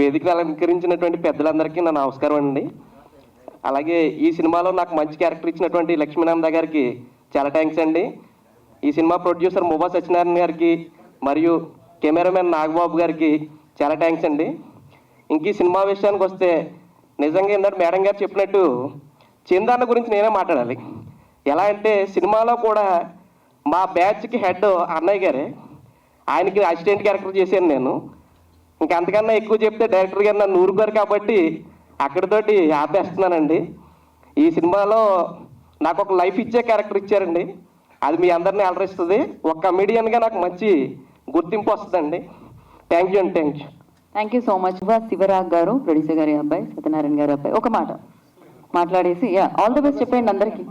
వేదికను అలంకరించినటువంటి పెద్దలందరికీ నా నమస్కారం అండి. అలాగే ఈ సినిమాలో నాకు మంచి క్యారెక్టర్ ఇచ్చినటువంటి లక్ష్మీనంద గారికి చాలా థ్యాంక్స్ అండి. ఈ సినిమా ప్రొడ్యూసర్ మువ్వా సత్యనారాయణ గారికి మరియు కెమెరామెన్ నాగబాబు గారికి చాలా థ్యాంక్స్ అండి. ఇంక ఈ సినిమా విషయానికి వస్తే నిజంగా ఏంటంటే మేడం గారు చెప్పినట్టు చందన్న గురించి నేనే మాట్లాడాలి. ఎలా అంటే సినిమాలో కూడా మా బ్యాచ్కి హెడ్ అన్నయ్య గారే, ఆయనకి అసిస్టెంట్ క్యారెక్టర్ చేశాను నేను. ఇంకా అంతకన్నా ఎక్కువ చెప్తే డైరెక్టర్ గారు నన్ను ఊరుకోరు కాబట్టి అక్కడితోటి ఆపేస్తున్నానండి. ఈ సినిమాలో నాకు ఒక లైఫ్ ఇచ్చే క్యారెక్టర్ ఇచ్చారండి, అది మీ అందరినీ అలరిస్తుంది. ఒక కమెడియన్గా నాకు మంచి గుర్తింపు వస్తుందండి. థ్యాంక్ యూ అండి. Thank you so much. శివరాగ్ గారు, ప్రొడ్యూసర్ గారి అబ్బాయి, సత్యనారాయణ గారి అబ్బాయి, ఒక మాట మాట్లాడేసి ఆల్ ది బెస్ట్ చెప్పండి అందరికీ.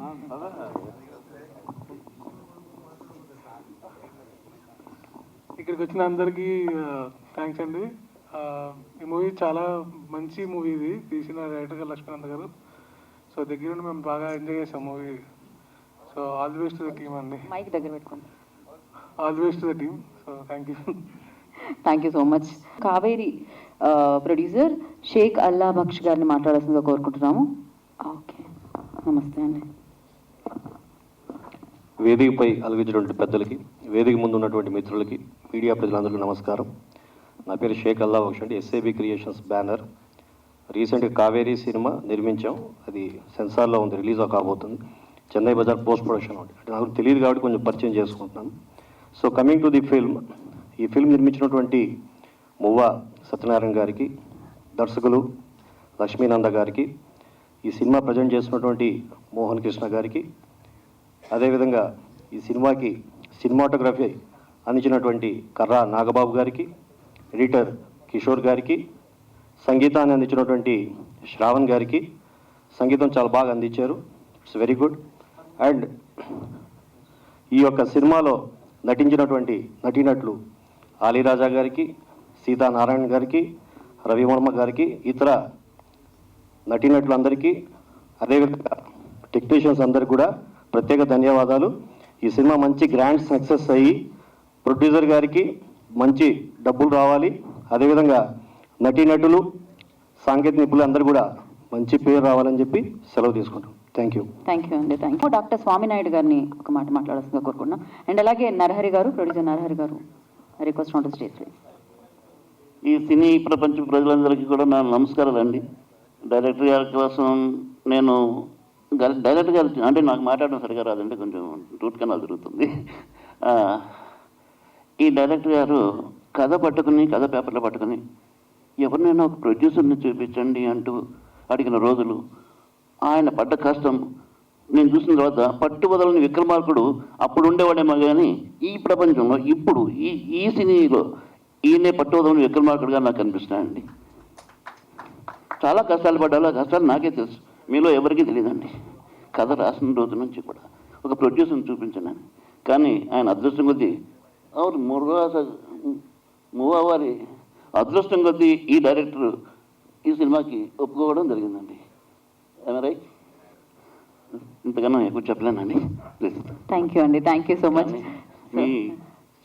ఇక్కడికి వచ్చిన అందరికీ థ్యాంక్స్ అండి. ఈ మూవీ చాలా మంచి మూవీ, ఇది తీసిన డైరెక్టర్ గారు లక్ష్మీనంద గారు. సో దగ్గర నుండి మేము బాగా ఎంజాయ్ చేసాం movie. So all the best to the team అండి. మైక్ దగ్గర పెట్టుకోండి. All the best to the team. So thank you so much. Kaveri producer Shaik Allah Baksh గారిని మాట్లాడాల్సిందిగా కోరుకుంటున్నాము. ఓకే, నమస్తే అండి. వేదికపై అలగించినటువంటి పెద్దలకి, వేదిక ముందు ఉన్నటువంటి మిత్రులకి, మీడియా ప్రజలందరికీ నమస్కారం. నా పేరు షేక్ అల్లా బక్ష్ అండి, ఎస్ఏబి క్రియేషన్స్ బ్యానర్. రీసెంట్గా కావేరీ సినిమా నిర్మించాం, అది సెన్సార్లో ఉంది, రిలీజ్ కాబోతుంది. చెన్నై బజార్ పోస్ట్ ప్రొడక్షన్ ఉంది. అంటే నాకు తెలియదు కాబట్టి కొంచెం పరిచయం చేసుకుంటున్నాను. So coming to the film, ఈ ఫిల్మ్ నిర్మించినటువంటి మువ్వా సత్యనారాయణ గారికి, దర్శకులు లక్ష్మీనంద గారికి, ఈ సినిమా ప్రజెంట్ చేస్తున్నటువంటి మోహన్ కృష్ణ గారికి, అదేవిధంగా ఈ సినిమాకి సినిమాటోగ్రఫీ అందించినటువంటి కర్రా నాగబాబు గారికి, ఎడిటర్ కిషోర్ గారికి, సంగీతాన్ని అందించినటువంటి శ్రావణ్ గారికి. సంగీతం చాలా బాగా అందించారు, ఇట్స్ వెరీ గుడ్. అండ్ ఈ యొక్క సినిమాలో నటించినటువంటి నటీనటులు ఆలీరాజా గారికి, సీతానారాయణ గారికి, రవివర్మ గారికి, ఇతర నటీనటులందరికీ, అదేవిధంగా టెక్నీషియన్స్ అందరికీ కూడా ప్రత్యేక ధన్యవాదాలు. ఈ సినిమా మంచి గ్రాండ్ సక్సెస్ అయ్యి ప్రొడ్యూసర్ గారికి మంచి డబ్బులు రావాలి, అదేవిధంగా నటీనటులు, సాంకేతిక నిపుణులు అందరూ కూడా మంచి పేరు రావాలని చెప్పి సెలవు తీసుకుంటాం. థ్యాంక్ యూ అండి. Thank you. డాక్టర్ స్వామినాయుడు గారిని ఒక మాట మాట్లాడాల్సిందిగా కోరుకుంటున్నాం. అండ్ అలాగే నరహరి గారు, ప్రొడ్యూసర్ నరహరి గారు, request on the stage please. ఈ సినీ ప్రపంచ ప్రజలందరికీ కూడా నా నమస్కారాలండి. డైరెక్టర్ గారి కోసం నేను డైరెక్టర్ గారు అంటే నాకు మాట్లాడడం సరిగా రాదండి, కొంచెం రూట్ కెనాల్ జరుగుతుంది. ఈ డైరెక్టర్ గారు కథ పేపర్లో పట్టుకుని ఎవరినైనా ఒక ప్రొడ్యూసర్ని చూపించండి అంటూ అడిగిన రోజులు, ఆయన పడ్డ కష్టం నేను చూసిన తర్వాత పట్టుబదలని విక్రమార్కుడు అప్పుడు ఉండేవాడేమో కానీ ఈ ప్రపంచంలో ఇప్పుడు ఈ సినీలో ఈయనే పట్టుబదలని విక్రమార్కుడుగా నాకు కనిపిస్తున్నాయండి. చాలా కష్టాలు పడ్డాలో ఆ కష్టాలు నాకే తెలుసు, మీలో ఎవరికీ తెలియదండి. కథ రాసిన రోజు నుంచి కూడా ఒక ప్రొడ్యూసర్ని చూపించాను, కానీ ఆయన అదృష్టం కొద్దీ మూవా వారి అదృష్టం కొద్దీ ఈ డైరెక్టర్ ఈ సినిమాకి ఒప్పుకోవడం జరిగిందండి. రైట్, ఇంతకన్నా ఎక్కువ చెప్పలేనండి. ప్లీజ్. థ్యాంక్ యూ అండి. Thank you so much. Me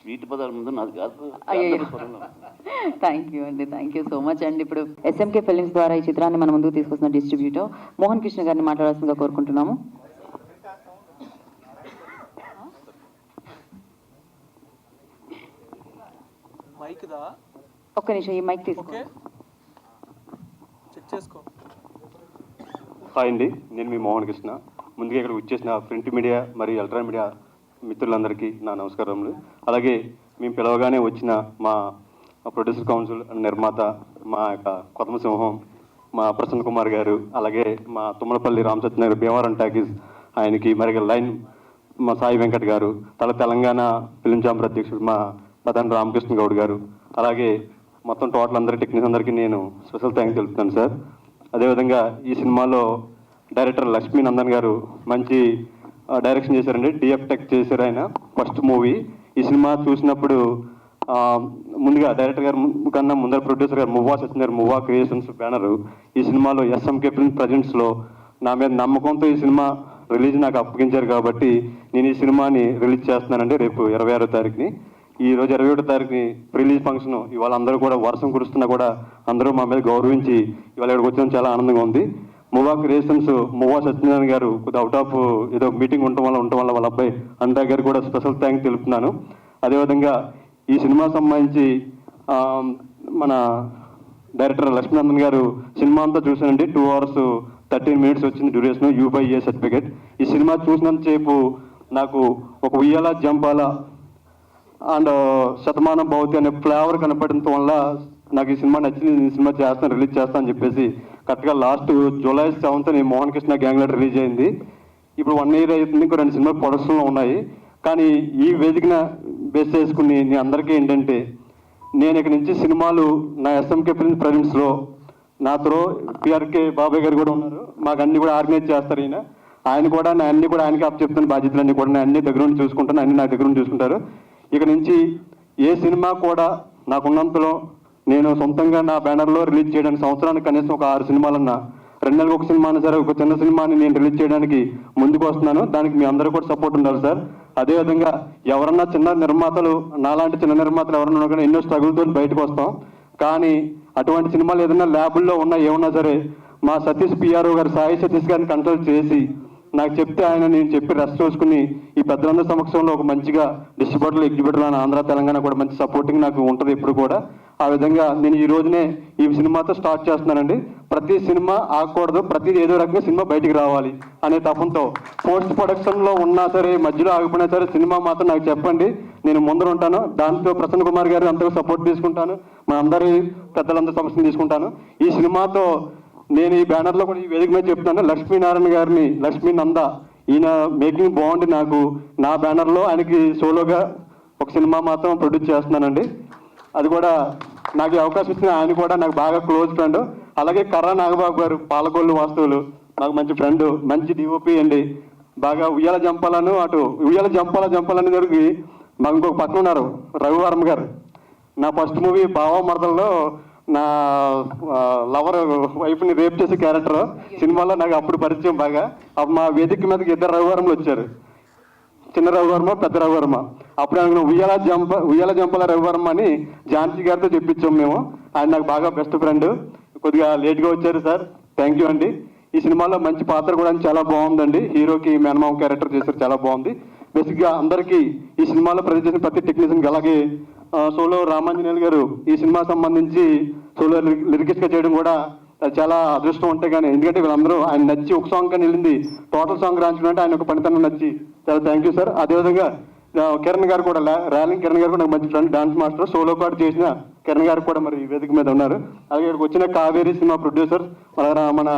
sweet పదాల ముందు నాది కాదు. థ్యాంక్ యూ అండి. థ్యాంక్ యూ సో మచ్ అండి. ఇప్పుడు ఎస్ఎంకే ఫిల్మ్స్ ద్వారా ఈ చిత్రాన్ని మన ముందుకు తీసుకొస్తున్న డిస్ట్రిబ్యూటర్ మోహన్ కృష్ణ గారిని మాట్లాడాల్సిందిగా కోరుకుంటున్నాము. ఒక్క నిమిషం, ఈ మైక్ తీసుకో. హాయ్ అండి, నేను మీ మోహన్ కృష్ణ. ముందుగా ఇక్కడ వచ్చేసిన ప్రింట్ మీడియా మరియు ఎలక్ట్రానిక్ మీడియా మిత్రులందరికీ నా నమస్కారములు. అలాగే మేము పిలవగానే వచ్చిన మా ప్రొడ్యూసర్ కౌన్సిల్ నిర్మాత, మా యొక్క కొత్త సింహం, మా ప్రసన్న కుమార్ గారు, అలాగే మా తుమ్మలపల్లి రామసత్యనగర్ భీమవరం టాకీస్ ఆయనకి, మరి లైన్ మా సాయి వెంకట్ గారు, తెలంగాణ ఫిలిం ఛాంబర్ అధ్యక్షుడు మా పదన్ రామకృష్ణ గౌడ్ గారు, అలాగే మొత్తం టోటల్ అందరి టెక్నీషియన్స్ అందరికీ నేను స్పెషల్ థ్యాంక్స్ తెలుపుతాను సార్. అదేవిధంగా ఈ సినిమాలో డైరెక్టర్ లక్ష్మీనందన్ గారు మంచి డైరెక్షన్ చేశారండి, డిఎఫ్ టెక్ చేశారు ఆయన ఫస్ట్ మూవీ. ఈ సినిమా చూసినప్పుడు ముందుగా డైరెక్టర్ గారు కన్నా ముందర ప్రొడ్యూసర్ గారు మువ్వా సత్యనారాయణ గారు, మువ్వా క్రియేషన్స్ బ్యానరు, ఈ సినిమాలో ఎస్ఎంకే ఫిల్మ్ ప్రజెంట్స్లో నా మీద నమ్మకంతో ఈ సినిమా రిలీజ్ నాకు అప్పగించారు కాబట్టి నేను ఈ సినిమాని రిలీజ్ చేస్తున్నానండి రేపు 26వ తారీఖుని. ఈ రోజు 21వ తారీఖుని రిలీజ్ ఫంక్షన్ ఇవాళ అందరూ కూడా వర్షం కురుస్తున్నా కూడా అందరూ మా మీద గౌరవించి ఇవాళ ఇక్కడికి వచ్చిన చాలా ఆనందంగా ఉంది. మువా క్రియేషన్స్ మువా సత్యనారాయణ గారు కొద్దిగా అవుట్ ఆఫ్ ఏదో మీటింగ్ ఉండటం వల్ల వాళ్ళ అబ్బాయి అంతా గారు కూడా స్పెషల్ థ్యాంక్ తెలుపుతున్నాను. అదేవిధంగా ఈ సినిమా సంబంధించి మన డైరెక్టర్ లక్ష్మీనందన్ గారు సినిమా అంతా చూసానండి. 2 hours 13 minutes వచ్చింది డ్యూరేషన్, U/A సర్టిఫికేట్. ఈ సినిమా చూసినంతసేపు నాకు ఒక ఉయ్యాల జంపాల అండ్ శతమానం భవతి అనే ఫ్లేవర్ కనపడటం వల్ల నాకు ఈ సినిమా నచ్చింది. ఈ సినిమా చేస్తాను, రిలీజ్ చేస్తాను అని చెప్పేసి కరెక్ట్గా last July 7th Mohan Krishna గ్యాంగ్లో రిలీజ్ అయింది. ఇప్పుడు 1 year అవుతుంది, ఇంకో 2 సినిమాలు ప్రొడక్షన్లో ఉన్నాయి. కానీ ఈ వేదికన బేస్ చేసుకుని నేను అందరికీ ఏంటంటే, నేను ఇక్కడ నుంచి సినిమాలు నా SMK ఫిల్మ్స్ ప్రజెంట్స్లో నాతో PRK బాబాయ్ గారు కూడా ఉన్నారు. మాకు అన్ని కూడా ఆర్గనైజ్ చేస్తారు. ఆయన కూడా నా అన్ని కూడా ఆయనకి అప్ చెప్తున్న బాధ్యతలన్నీ కూడా నేను అన్ని దగ్గర నుండి చూసుకుంటాను, అన్ని నా దగ్గర నుండి చూసుకుంటారు. ఇక నుంచి ఏ సినిమా కూడా నాకున్నంతలో నేను సొంతంగా నా బ్యానర్లో రిలీజ్ చేయడానికి సంవత్సరానికి కనీసం ఒక 6 సినిమాలన్నా, 2 నెలలకు ఒక సినిమా అయినా సరే ఒక చిన్న సినిమాని నేను రిలీజ్ చేయడానికి ముందుకు వస్తున్నాను. దానికి మీ అందరూ కూడా సపోర్ట్ ఉండాలి సార్. అదేవిధంగా ఎవరన్నా చిన్న నిర్మాతలు, నాలాంటి చిన్న నిర్మాతలు ఎవరన్నా ఉన్నా కూడా ఎన్నో స్ట్రగుల్తో బయటకు వస్తాం. కానీ అటువంటి సినిమాలు ఏదైనా ల్యాబుల్లో ఉన్నా ఏమన్నా సరే మా సతీష్ PRO గారు, సాయి సతీష్ గారిని కన్సల్ట్ చేసి నాకు చెప్తే నేను చెప్పి రెస్ట్ చూసుకుని ఈ పెద్దలందరి సమక్షంలో ఒక మంచిగా డిస్ట్రిబ్యూటర్లు, ఎగ్జిబ్యూటర్లు అని ఆంధ్ర తెలంగాణ కూడా మంచి సపోర్టింగ్ నాకు ఉంటుంది ఎప్పుడు కూడా. ఆ విధంగా నేను ఈ రోజునే ఈ సినిమాతో స్టార్ట్ చేస్తున్నానండి. ప్రతి సినిమా ఆగకూడదు, ప్రతిది ఏదో రకంగా సినిమా బయటికి రావాలి అనే తపంతో పోస్ట్ ప్రొడక్షన్లో ఉన్నా సరే, మధ్యలో ఆగిపోయినా సరే సినిమా మాత్రం నాకు చెప్పండి, నేను ముందర ఉంటాను. దాంతో ప్రసన్న కుమార్ గారు అంతగా సపోర్ట్ తీసుకుంటాను, మా అందరి పెద్దలందరి సమస్యను తీసుకుంటాను. ఈ సినిమాతో నేను ఈ బ్యానర్లో కూడా ఈ వేదిక మీద చెప్తున్నాను, లక్ష్మీనారాయణ గారిని, లక్ష్మీ నంద, ఈయన మేకింగ్ బాగుంది. నాకు నా బ్యానర్లో ఆయనకి సోలోగా ఒక సినిమా మాత్రం ప్రొడ్యూస్ చేస్తున్నానండి. అది కూడా నాకు ఈ అవకాశం ఇచ్చిన ఆయన కూడా నాకు బాగా క్లోజ్ ఫ్రెండ్. అలాగే కర్ర నాగబాబు గారు, పాలకొల్లు వాస్తువులు, నాకు మంచి ఫ్రెండ్, మంచి DOP అండి. బాగా ఉయ్యాల జంపాలను అటు ఉయ్యాల జంపాలని జరిగి మాకు ఇంకొక పక్కన ఉన్నారు రవివర్మ గారు. నా ఫస్ట్ మూవీ బావ మరదల్లో నా లవర్ వైఫ్ని రేప్ చేసే క్యారెక్టర్ సినిమాలో నాకు అప్పుడు పరిచయం బాగా. మా వేదిక మీదకి 2 రవివర్మలు వచ్చారు, చిన్న రవివర్మ, పెద్ద రవివర్మ. అప్పుడు ఆయన ఉయ్యాల జంపల రవివర్మ అని ఝాన్సీ గారితో చెప్పించాం మేము. ఆయన నాకు బాగా బెస్ట్ ఫ్రెండ్. కొద్దిగా లేట్గా వచ్చారు సార్, థ్యాంక్ యూ అండి. ఈ సినిమాలో మంచి పాత్ర కూడా చాలా బాగుందండి. హీరోకి మేనమామ క్యారెక్టర్ చేశారు, చాలా బాగుంది. బేసిక్గా అందరికీ ఈ సినిమాలో ప్రజెంట్ చేసిన ప్రతి టెక్నీషియన్కి, అలాగే సోలో రామాంజనేయులు గారు ఈ సినిమా సంబంధించి సోలో లిరికిస్ట్గా చేయడం కూడా చాలా అదృష్టం ఉంటాయి. కానీ ఎందుకంటే వీళ్ళందరూ ఆయన నచ్చి ఒక సాంగ్ కానీ వెళ్ళింది, టోటల్ సాంగ్ రాయించుకుంటే ఆయన ఒక పనితనం నచ్చి చాలా థ్యాంక్ యూ సార్. అదేవిధంగా కిరణ్ గారు కూడా, ర్యాలింగ్ కిరణ్ గారు కూడా నాకు మంచి ఫ్రెండ్, డాన్స్ మాస్టర్, సోలో పాటు చేసిన కిరణ్ గారు కూడా మరి ఈ వేదిక మీద ఉన్నారు. అలాగే ఇక్కడికి వచ్చిన కావేరీ సినిమా ప్రొడ్యూసర్, మన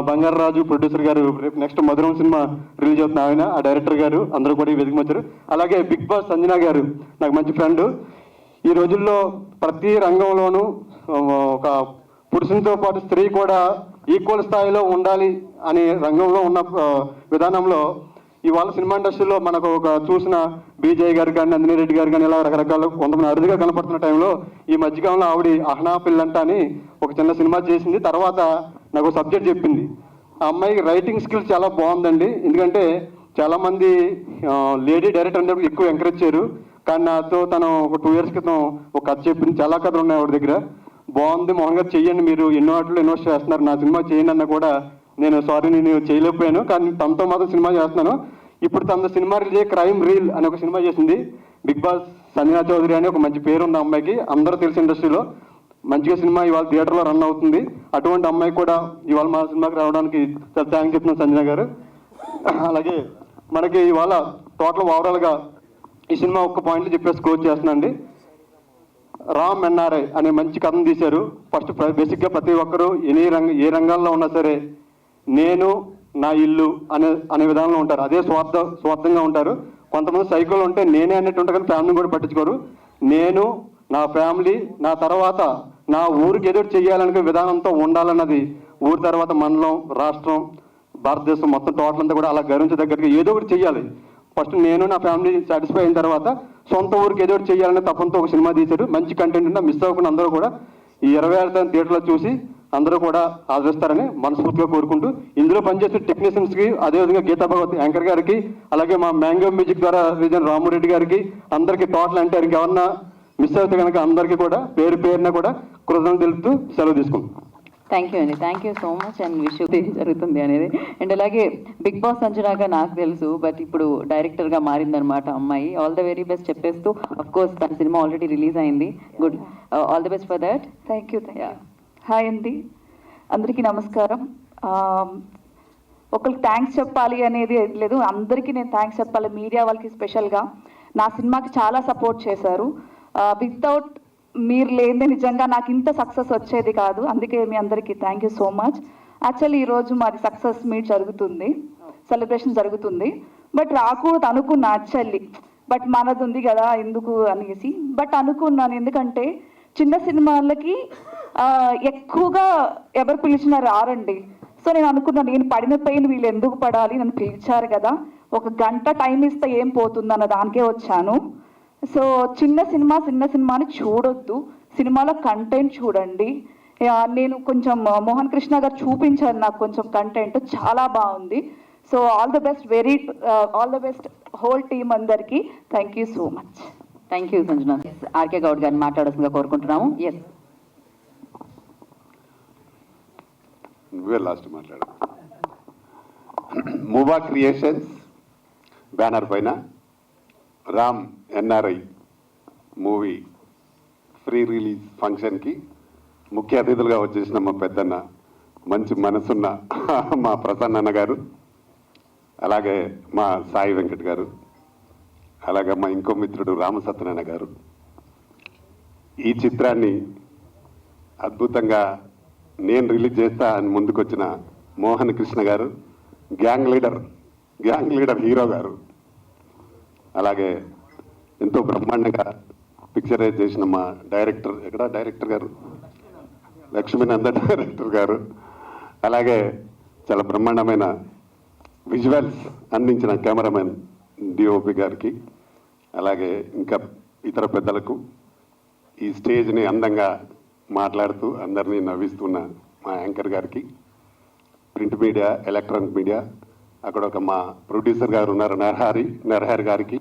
బంగారు రాజు ప్రొడ్యూసర్ గారు, రేపు నెక్స్ట్ మధురం సినిమా రిలీజ్ అవుతున్న ఆయన, ఆ డైరెక్టర్ గారు అందరూ కూడా ఈ వేదిక వచ్చారు. అలాగే బిగ్ బాస్ సంజన గారు నాకు మంచి ఫ్రెండ్. ఈ రోజుల్లో ప్రతి రంగంలోనూ ఒక పురుషునితో పాటు స్త్రీ కూడా ఈక్వల్ స్థాయిలో ఉండాలి అనే రంగంలో ఉన్న విధానంలో ఇవాళ సినిమా ఇండస్ట్రీలో మనకు ఒక చూసిన బీజయ్ గారు కానీ, నందిని రెడ్డి గారు కానీ, ఇలా రకరకాల కొంతమంది అరుదుగా కనపడుతున్న టైంలో ఈ మధ్యకాలంలో ఆవిడ అహనా పిల్లంట అని ఒక చిన్న సినిమా చేసింది. తర్వాత నాకు సబ్జెక్ట్ చెప్పింది. ఆ అమ్మాయికి రైటింగ్ స్కిల్స్ చాలా బాగుందండి. ఎందుకంటే చాలామంది లేడీ డైరెక్టర్ అంటే ఎక్కువ ఎంకరేజ్ చేయరు. కానీ నాతో తను ఒక 2 years క్రితం ఒక కథ చెప్పింది. చాలా కథలు ఉన్నాయి ఆవిడ దగ్గర. బాగుంది మోహన్ గారు, చెయ్యండి, మీరు ఎన్నో వాటిలో ఇన్వెస్ట్ చేస్తున్నారు, నా సినిమా చేయండి అన్న కూడా నేను సారీ నేను చేయలేకపోయాను. కానీ తనతో మాత్రం సినిమా చేస్తున్నాను. ఇప్పుడు తన సినిమా రిలీజ్ క్రైమ్ రీల్ అని ఒక సినిమా చేసింది. బిగ్ బాస్ సంజనా చౌదరి అని ఒక మంచి పేరు ఉంది అమ్మాయికి, అందరూ తెలిసి ఇండస్ట్రీలో మంచిగా సినిమా ఇవాళ థియేటర్లో రన్ అవుతుంది. అటువంటి అమ్మాయి కూడా ఇవాళ మా సినిమాకి రావడానికి చాలా థ్యాంక్స్ చెప్తున్నాను సంజన గారు. అలాగే మనకి ఇవాళ టోటల్ ఓవరాల్గా ఈ సినిమా ఒక్క పాయింట్లు చెప్పేసి క్లోజ్ చేస్తున్నాండి. రామ్ NRI అనే మంచి కథను తీశారు. ఫస్ట్ బేసిక్గా ప్రతి ఒక్కరూ ఏ రంగాల్లో ఉన్నా సరే నేను నా ఇల్లు అనే విధానంలో ఉంటారు. అదే స్వార్థంగా ఉంటారు. కొంతమంది సైకోలు ఉంటే నేనే అన్నట్టు ఉంటారు, కానీ ఫ్యామిలీని కూడా పట్టించుకోరు. నేను, నా ఫ్యామిలీ, నా తర్వాత నా ఊరికి ఏదో చేయాలనే విధానంతో ఉండాలన్నది ఊరి తర్వాత మండలం, రాష్ట్రం, భారతదేశం మొత్తం టోటల్ అంతా కూడా అలా గర్వించదగ్గరగా ఏదో ఒకటి చేయాలి. ఫస్ట్ నేను నా ఫ్యామిలీ సాటిస్ఫై అయిన తర్వాత సొంత ఊరికి ఏదో ఒకటి చేయాలనే తపంతో ఒక సినిమా తీశారు. మంచి కంటెంట్ ఉన్నా మిస్ అవ్వకుండా అందరూ కూడా ఈ 26వ థియేటర్లో చూసి అందరూ కూడా ఆదరిస్తారని మనస్ఫూర్తిగా కోరుకుంటూ ఇందులో పనిచేసే టెక్నీషియన్స్కి, అదేవిధంగా గీతా భగవత్ యాంకర్ గారికి, అలాగే మా మ్యాంగో మ్యూజిక్ ద్వారా రీజన్ రామురెడ్డి గారికి, అందరికీ టోటల్ అంటే ఎవరన్నా మిస్ అవుతే కనుక అందరికీ కూడా పేరు పేరున కూడా కృతజ్ఞతలు తెలుపుతూ సెలవు తీసుకుంటాం. థ్యాంక్ యూ అండి, thank you so much. And wish ఏం జరుగుతుంది అనేది. అండ్ అలాగే బిగ్ బాస్ అంచనాగా నాకు తెలుసు, బట్ ఇప్పుడు డైరెక్టర్గా మారిందనమాట అమ్మాయి. ఆల్ ద వెరీ బెస్ట్ చెప్పేస్తూ, అఫ్ కోర్స్ తన సినిమా ఆల్రెడీ రిలీజ్ అయింది. Good, all the best for that. Thank you. Hi అండి, అందరికీ నమస్కారం. ఒకరికి థ్యాంక్స్ చెప్పాలి అనేది లేదు, అందరికీ నేను థ్యాంక్స్ చెప్పాలి. మీడియా వాళ్ళకి స్పెషల్గా నా సినిమాకి చాలా సపోర్ట్ చేశారు. వితౌట్ మీరు లేదే నిజంగా నాకు ఇంత సక్సెస్ వచ్చేది కాదు. అందుకే మీ అందరికీ thank you so much. Actually ఈరోజు మాది సక్సెస్ మీట్ జరుగుతుంది, సెలబ్రేషన్ జరుగుతుంది. బట్ రాకూడదు అనుకున్నా యాక్చువల్లీ, బట్ మనది ఉంది కదా ఎందుకు అనేసి. బట్ అనుకున్నాను, ఎందుకంటే చిన్న సినిమాలకి ఎక్కువగా ఎవరు పిలిచినా రారండి. సో నేను అనుకున్నాను, నేను పడిన పెయిన్ వీళ్ళు ఎందుకు పడాలి, నన్ను పిలిచారు కదా, ఒక గంట టైం ఇస్తే ఏం పోతుంది అన్న దానికే వచ్చాను. సో చిన్న సినిమాని చూడొద్దు, సినిమాలో కంటెంట్ చూడండి. నేను కొంచెం మోహన్ కృష్ణ గారు చూపించారు నాకు కొంచెం కంటెంట్, చాలా బాగుంది. So all the best whole team అందరికీ. Thank you so much. Thank you Sanjana. RK Goud గారిని మాట్లాడాల్సిందిగా కోరుకుంటున్నాము. ఎస్, నువ్వే లాస్ట్ మాట్లాడు. మూవా క్రియేషన్స్ బ్యానర్ పైన Ram NRI movie free release ఫంక్షన్కి ముఖ్య అతిథులుగా వచ్చేసిన మా పెద్దన్న, మంచి మనసున్న మా ప్రసన్న అన్న గారు, అలాగే మా సాయి వెంకట్ గారు, అలాగే మా ఇంకో మిత్రుడు రామసత్యనారాయణ గారు, ఈ చిత్రాన్ని అద్భుతంగా నేను రిలీజ్ చేస్తా అని ముందుకొచ్చిన మోహన్ కృష్ణ గారు, గ్యాంగ్ లీడర్ హీరో గారు, అలాగే ఎంతో బ్రహ్మాండంగా పిక్చరైజ్ చేసిన మా డైరెక్టర్ గారు లక్ష్మీనంద డైరెక్టర్ గారు, అలాగే చాలా బ్రహ్మాండమైన విజువల్స్ అందించిన కెమెరామెన్ డిఓపి గారికి, అలాగే ఇంకా ఇతర పెద్దలకు, ఈ స్టేజ్ని అందంగా మాట్లాడుతూ అందరినీ నవ్విస్తున్న మా యాంకర్ గారికి, ప్రింట్ మీడియా, ఎలక్ట్రానిక్ మీడియా, అక్కడ ఒక మా ప్రొడ్యూసర్ గారు ఉన్నారు నరహరి గారికి,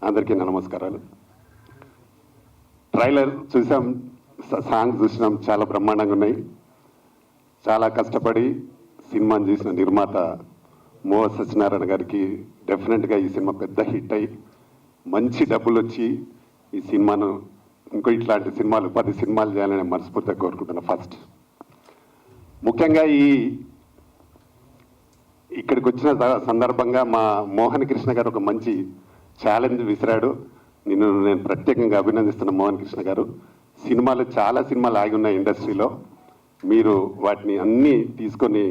అందరికీ నమస్కారాలు. ట్రైలర్ చూసాం, సాంగ్స్ చూసినాం, చాలా బ్రహ్మాండంగా ఉన్నాయి. చాలా కష్టపడి సినిమాని చూసిన నిర్మాత మోహ సత్యనారాయణ గారికి డెఫినెట్గా ఈ సినిమా పెద్ద హిట్ అయ్యి మంచి డబ్బులు వచ్చి ఈ సినిమాను ఇంకో ఇట్లాంటి సినిమాలు 10 సినిమాలు చేయాలని మనస్ఫూర్తిగా కోరుకుంటున్నా. ఫస్ట్ ముఖ్యంగా ఇక్కడికి వచ్చిన సందర్భంగా మా మోహన్ కృష్ణ గారు ఒక మంచి ఛాలెంజ్ విసిరాడు. నేను ప్రత్యేకంగా అభినందిస్తున్న మోహన్ కృష్ణ గారు. చాలా సినిమాలు ఆగి ఉన్నాయి ఇండస్ట్రీలో, మీరు వాటిని అన్నీ తీసుకొని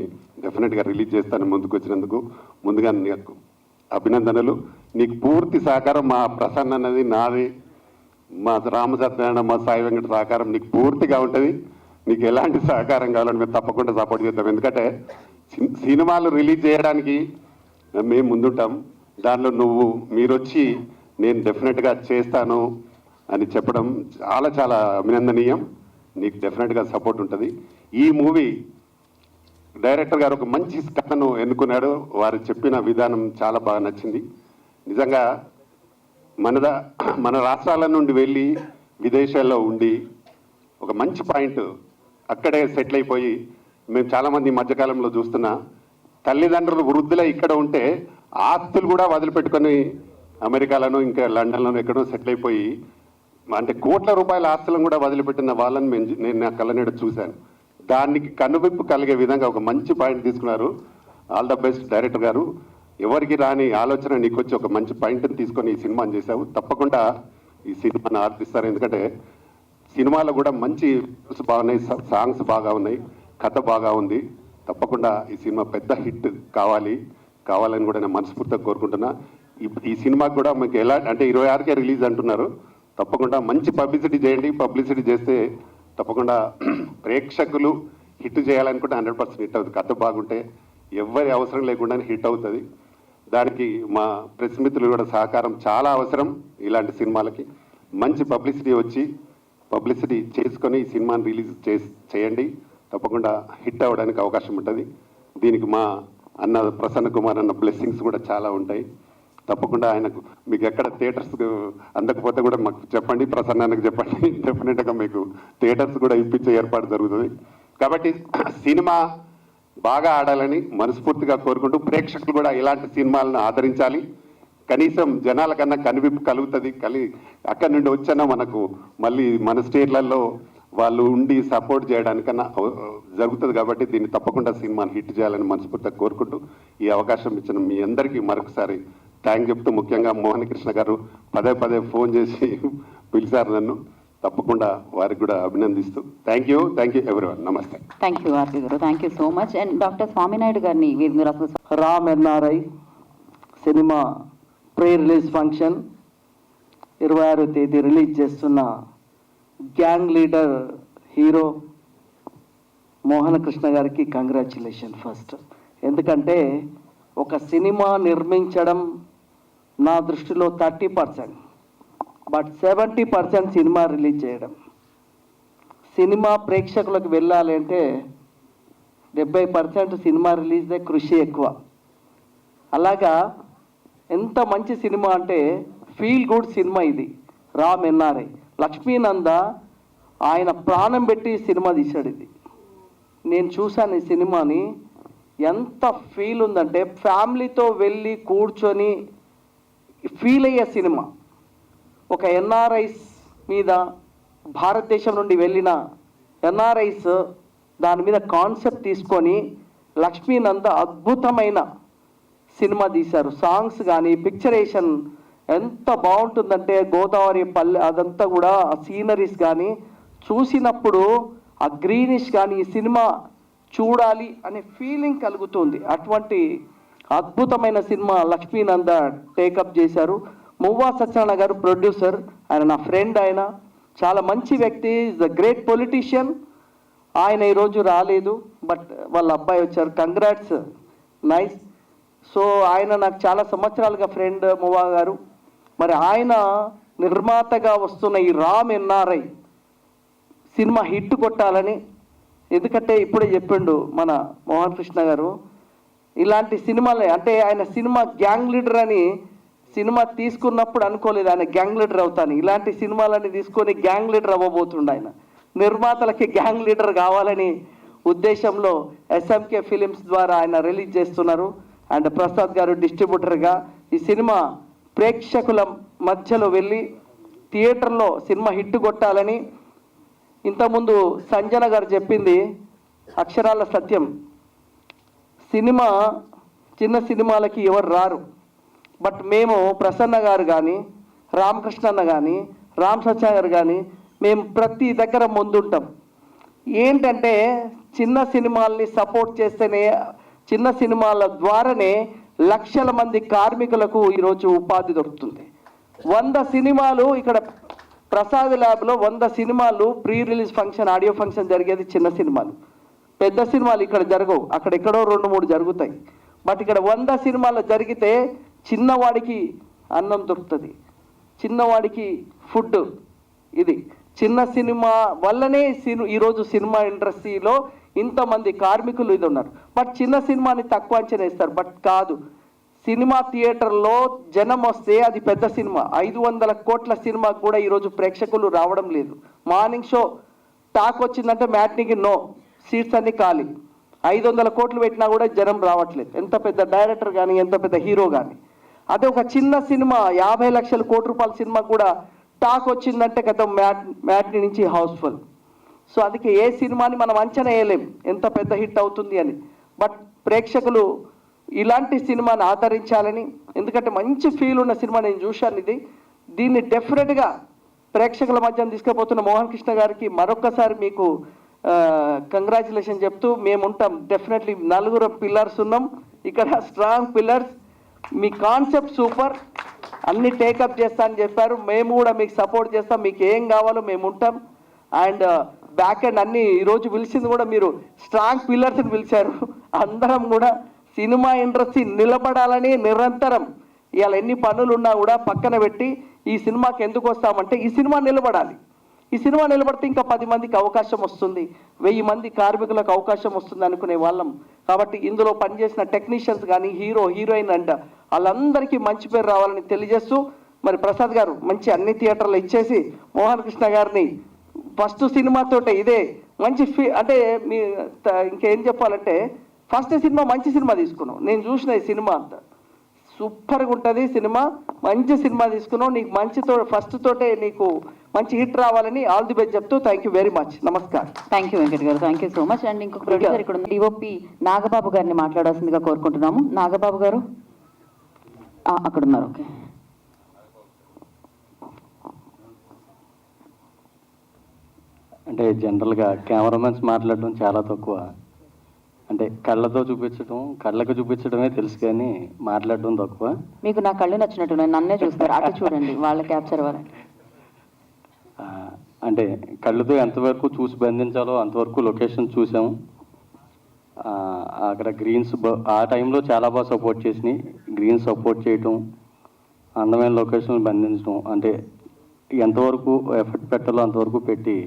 డెఫినెట్గా రిలీజ్ చేస్తానని ముందుకు వచ్చినందుకు ముందుగా నీకు అభినందనలు. నీకు పూర్తి సహకారం మా ప్రసన్న అన్నది నాది, మా రామసత్యనారాయణ, మా సాయి వెంకట సహకారం నీకు పూర్తిగా ఉంటుంది. నీకు ఎలాంటి సహకారం కావాలని మేము తప్పకుండా సపోర్ట్ చేద్దాం. ఎందుకంటే సినిమాలు రిలీజ్ చేయడానికి మేము ముందుంటాం. దానిలో మీరు వచ్చి నేను డెఫినెట్గా చేస్తాను అని చెప్పడం చాలా అభినందనీయం. నీకు డెఫినెట్గా సపోర్ట్ ఉంటుంది. ఈ మూవీ డైరెక్టర్ గారు ఒక మంచి కథను ఎన్నుకున్నాడు. వారు చెప్పిన విధానం చాలా బాగా నచ్చింది. నిజంగా మన రాష్ట్రాల నుండి వెళ్ళి విదేశాల్లో ఉండి ఒక మంచి పాయింట్ అక్కడే సెటిల్ అయిపోయి, మేము చాలామంది ఈ మధ్యకాలంలో చూస్తున్నా తల్లిదండ్రులు వృద్ధులై ఇక్కడ ఉంటే ఆస్తులు కూడా వదిలిపెట్టుకొని అమెరికాలోనూ ఇంకా లండన్లోనూ ఎక్కడో సెటిల్ అయిపోయి, అంటే కోట్ల రూపాయల ఆస్తులను కూడా వదిలిపెట్టిన వాళ్ళని నేను నా కళ్ళనీడ చూశాను. దానికి కనువిప్పు కలిగే విధంగా ఒక మంచి పాయింట్ తీసుకున్నారు. ఆల్ ద బెస్ట్ డైరెక్టర్ గారు. ఎవరికి రాని ఆలోచన నీకు వచ్చి ఒక మంచి పాయింట్ని తీసుకొని ఈ సినిమాని చేశావు. తప్పకుండా ఈ సినిమాని ఆర్తిస్తారు. ఎందుకంటే సినిమాలో కూడా మంచి బాగున్నాయి, సాంగ్స్ బాగా ఉన్నాయి, కథ బాగా ఉంది. తప్పకుండా ఈ సినిమా పెద్ద హిట్ కావాలని కూడా నేను మనస్ఫూర్తిగా కోరుకుంటున్నా. ఈ సినిమాకి కూడా మీకు అంటే 26కే రిలీజ్ అంటున్నారు. తప్పకుండా మంచి పబ్లిసిటీ చేయండి. పబ్లిసిటీ చేస్తే తప్పకుండా ప్రేక్షకులు హిట్ చేయాలనుకుంటే 100% హిట్ అవుతుంది. కథ బాగుంటే ఎవరి అవసరం లేకుండా హిట్ అవుతుంది. దానికి మా ప్రెస్ మిత్రులు కూడా సహకారం చాలా అవసరం. ఇలాంటి సినిమాలకి మంచి పబ్లిసిటీ చేసుకొని ఈ సినిమాని రిలీజ్ చేయండి. తప్పకుండా హిట్ అవ్వడానికి అవకాశం ఉంటుంది. దీనికి మా అన్న ప్రసన్న కుమార్ అన్న బ్లెస్సింగ్స్ కూడా చాలా ఉంటాయి. తప్పకుండా ఆయనకు మీకు ఎక్కడ థియేటర్స్ అందకపోతే కూడా మాకు చెప్పండి, ప్రసన్నానికి చెప్పండి, డెఫినెట్గా మీకు థియేటర్స్ కూడా ఇప్పించే ఏర్పాటు జరుగుతుంది. కాబట్టి సినిమా బాగా ఆడాలని మనస్ఫూర్తిగా కోరుకుంటూ ప్రేక్షకులు కూడా ఇలాంటి సినిమాలను ఆదరించాలి. కనీసం జనాల కన్నా కనువిప్పు కలుగుతుంది. అక్కడి నుండి వచ్చానా మనకు మళ్ళీ మన స్టేట్లలో వాళ్ళు ఉండి సపోర్ట్ చేయడానికన్నా జరుగుతుంది. కాబట్టి దీన్ని తప్పకుండా సినిమాని హిట్ చేయాలని మనస్ఫూర్తిగా కోరుకుంటూ ఈ అవకాశం ఇచ్చిన మీ అందరికీ మరొకసారి థ్యాంక్ చెప్తూ, ముఖ్యంగా మోహన్ కృష్ణ గారు పదే ఫోన్ చేసి పిలిచారు నన్ను. తప్పకుండా వారికి కూడా అభినందిస్తూ థ్యాంక్ యూ ఎవ్రీవన్. నమస్తే. థ్యాంక్ యూ ఆర్పి గారు, thank you so much. And doctor Swaminaidu గారిని మీరు అసలు Ram NRI cinema pre release function 26వ తేదీ రిలీజ్ చేస్తున్న gang leader hero Mohana Krishna గారికి కంగ్రాచులేషన్ ఫస్ట్. ఎందుకంటే ఒక సినిమా నిర్మించడం నా దృష్టిలో 30%, బట్ 70% సినిమా రిలీజ్ చేయడం. సినిమా ప్రేక్షకులకు వెళ్ళాలి అంటే 70% సినిమా రిలీజ్దే కృషి ఎక్కువ. అలాగా ఎంత మంచి సినిమా అంటే ఫీల్ గుడ్ సినిమా ఇది. రామ్ ఎన్ఆర్ఐ లక్ష్మీనంద ఆయన ప్రాణం పెట్టి సినిమా తీశాడు. ఇది నేను చూశాను. ఈ సినిమాని ఎంత ఫీల్ ఉందంటే ఫ్యామిలీతో వెళ్ళి కూర్చొని ఫీల్ అయ్యే సినిమా. ఒక ఎన్ఆర్ఐస్ మీద భారతదేశం నుండి వెళ్ళిన ఎన్ఆర్ఐస్ దాని మీద కాన్సెప్ట్ తీసుకొని లక్ష్మీనంద అద్భుతమైన సినిమా తీశారు. సాంగ్స్ కానీ పిక్చరేషన్ ఎంత బాగుంటుందంటే గోదావరి పల్లె అదంతా కూడా ఆ సీనరీస్ కానీ చూసినప్పుడు ఆ గ్రీనిష్ కానీ ఈ సినిమా చూడాలి అనే ఫీలింగ్ కలుగుతుంది. అటువంటి అద్భుతమైన సినిమా లక్ష్మీనంద టేకప్ చేశారు. మువ్వా సత్యనారాయణ గారు ప్రొడ్యూసర్. ఆయన నా ఫ్రెండ్, ఆయన చాలా మంచి వ్యక్తి, ఈజ్ అ గ్రేట్ పొలిటీషియన్. ఆయన ఈరోజు రాలేదు, బట్ వాళ్ళ అబ్బాయి వచ్చారు. Congrats, nice. సో ఆయన నాకు చాలా సంవత్సరాలుగా ఫ్రెండ్ మువ్వా గారు. మరి ఆయన నిర్మాతగా వస్తున్న ఈ రామ్ ఎన్ఆర్ఐ సినిమా హిట్ కొట్టాలని, ఎందుకంటే ఇప్పుడే చెప్పిండు మన మోహన్ కృష్ణ గారు, ఇలాంటి సినిమాలే అంటే ఆయన సినిమా గ్యాంగ్ లీడర్ అని సినిమా తీసుకున్నప్పుడు అనుకోలేదు ఆయన గ్యాంగ్ లీడర్ అవుతాను. ఇలాంటి సినిమాలని తీసుకొని గ్యాంగ్ లీడర్ అవ్వబోతుండ ఆయన. నిర్మాతలకి గ్యాంగ్ లీడర్ కావాలని ఉద్దేశంలో ఎస్ఎంకే ఫిలిమ్స్ ద్వారా ఆయన రిలీజ్ చేస్తున్నారు. అండ్ ప్రసాద్ గారు డిస్ట్రిబ్యూటర్గా ఈ సినిమా ప్రేక్షకుల మధ్యలో వెళ్ళి థియేటర్లో సినిమా హిట్ కొట్టాలని. ఇంతకుముందు సంజన గారు చెప్పింది అక్షరాల సత్యం. సినిమా చిన్న సినిమాలకి ఎవరు రారు, బట్ మేము ప్రసన్న గారు కానీ రామకృష్ణ అన్న కానీ రామ్ సత్య గారు కానీ మేము ప్రతి దగ్గర ముందుంటాం. ఏంటంటే చిన్న సినిమాల్ని సపోర్ట్ చేస్తేనే, చిన్న సినిమాల ద్వారానే లక్షల మంది కార్మికులకు ఈరోజు ఉపాధి దొరుకుతుంది. 100 సినిమాలు ఇక్కడ ప్రసాద్ ల్యాబ్లో 100 సినిమాలు pre release function, audio function జరిగేది చిన్న సినిమాలు. పెద్ద సినిమాలు ఇక్కడ జరగవు, అక్కడెక్కడో 2-3 జరుగుతాయి. బట్ ఇక్కడ 100 సినిమాలు జరిగితే చిన్నవాడికి అన్నం దొరుకుతుంది, చిన్నవాడికి ఫుడ్. ఇది చిన్న సినిమా వల్లనే ఈరోజు సినిమా ఇండస్ట్రీలో ఇంతమంది కార్మికులు ఇది ఉన్నారు. బట్ చిన్న సినిమాని తక్కువ అంచనా ఇస్తారు, బట్ కాదు. సినిమా థియేటర్లో జనం వస్తే అది పెద్ద సినిమా. 500 కోట్ల సినిమాకు కూడా ఈరోజు ప్రేక్షకులు రావడం లేదు. మార్నింగ్ షో టాక్ వచ్చిందంటే మ్యాట్నీకి నో, సీట్స్ అన్ని ఖాళీ. 500 కోట్లు పెట్టినా కూడా జనం రావట్లేదు, ఎంత పెద్ద డైరెక్టర్ కానీ ఎంత పెద్ద హీరో కానీ. అదే ఒక చిన్న సినిమా 50 లక్షల కోట్ల రూపాయల సినిమా కూడా టాక్ వచ్చిందంటే కదా మ్యాట్నీ నుంచి హౌస్ఫుల్. సో అందుకే ఏ సినిమాని మనం అంచనా వేయలేం ఎంత పెద్ద హిట్ అవుతుంది అని. బట్ ప్రేక్షకులు ఇలాంటి సినిమాని ఆదరించాలని, ఎందుకంటే మంచి ఫీల్ ఉన్న సినిమా నేను చూశాను. దీన్ని డెఫినెట్గా ప్రేక్షకుల మధ్య తీసుకుపోతున్న మోహన్ కృష్ణ గారికి మరొకసారి మీకు కంగ్రాచులేషన్ చెప్తూ మేము ఉంటాం. డెఫినెట్లీ 4 పిల్లర్స్ ఉన్నాం ఇక్కడ, స్ట్రాంగ్ పిల్లర్స్. మీ కాన్సెప్ట్ సూపర్, అన్ని టేకప్ చేస్తా అని చెప్పారు. మేము కూడా మీకు సపోర్ట్ చేస్తాం, మీకు ఏం కావాలో మేము ఉంటాం. అండ్ బ్యాక్ అండ్ అన్ని ఈరోజు పిలిచింది కూడా మీరు స్ట్రాంగ్ పిల్లర్స్ని పిలిచారు. అందరం కూడా సినిమా ఇండస్ట్రీ నిలబడాలని నిరంతరం ఇవాళ ఎన్ని పనులు ఉన్నా కూడా పక్కన పెట్టి ఈ సినిమాకి ఎందుకు వస్తామంటే ఈ సినిమా నిలబడాలి. ఈ సినిమా నిలబడితే ఇంకా 10 మందికి అవకాశం వస్తుంది, 1000 మంది కార్మికులకు అవకాశం వస్తుంది అనుకునే వాళ్ళం. కాబట్టి ఇందులో పనిచేసిన టెక్నీషియన్స్ కానీ, హీరో హీరోయిన్ అంట వాళ్ళందరికీ మంచి పేరు రావాలని తెలియజేస్తూ, మరి ప్రసాద్ గారు మంచి అన్ని థియేటర్లు ఇచ్చేసి మోహన్ కృష్ణ గారిని ఫస్ట్ సినిమాతోటే ఇదే మంచి అంటే మీ ఇంకేం చెప్పాలంటే ఫస్ట్ సినిమా మంచి సినిమా తీసుకున్నాం. నేను చూసిన ఈ సినిమా అంతా సూపర్గా ఉంటుంది సినిమా, మంచి సినిమా తీసుకున్నావు. నీకు మంచితో ఫస్ట్ తోటే నీకు మంచి హిట్ రావాలని ఆల్ ది బెస్ట్ చెప్తూ థ్యాంక్ యూ వెరీ మచ్. నమస్కారం. థ్యాంక్ యూ వెంకట్ గారు, thank you so much. And ఇంకొక ప్రొడ్యూసర్ ఇక్కడ ఉంది, డిఓపి నాగబాబు గారిని మాట్లాడాల్సిందిగా కోరుకుంటున్నాము. నాగబాబు గారు అక్కడ ఉన్నారు. ఓకే. అంటే జనరల్గా కెమెరామెన్స్ మాట్లాడడం చాలా తక్కువ. అంటే కళ్ళతో చూపించడం, కళ్ళకు చూపించడమే తెలుసు కానీ మాట్లాడడం తక్కువ. మీకు నా కళ్ళు నచ్చినట్టు నన్నే చూస్తారు, అటు చూడండి, వాళ్ళ క్యాప్చర్ అవ్వాలండి. అంటే కళ్ళతో ఎంతవరకు చూసి బంధించాలో అంతవరకు లొకేషన్ చూసాము. అక్కడ గ్రీన్స్ ఆ టైంలో చాలా బాగా సపోర్ట్ చేసినాయి. గ్రీన్ సపోర్ట్ చేయటం, అందమైన లొకేషన్ బంధించడం, అంటే ఎంతవరకు ఎఫర్ట్ పెట్టాలో అంతవరకు పెట్టి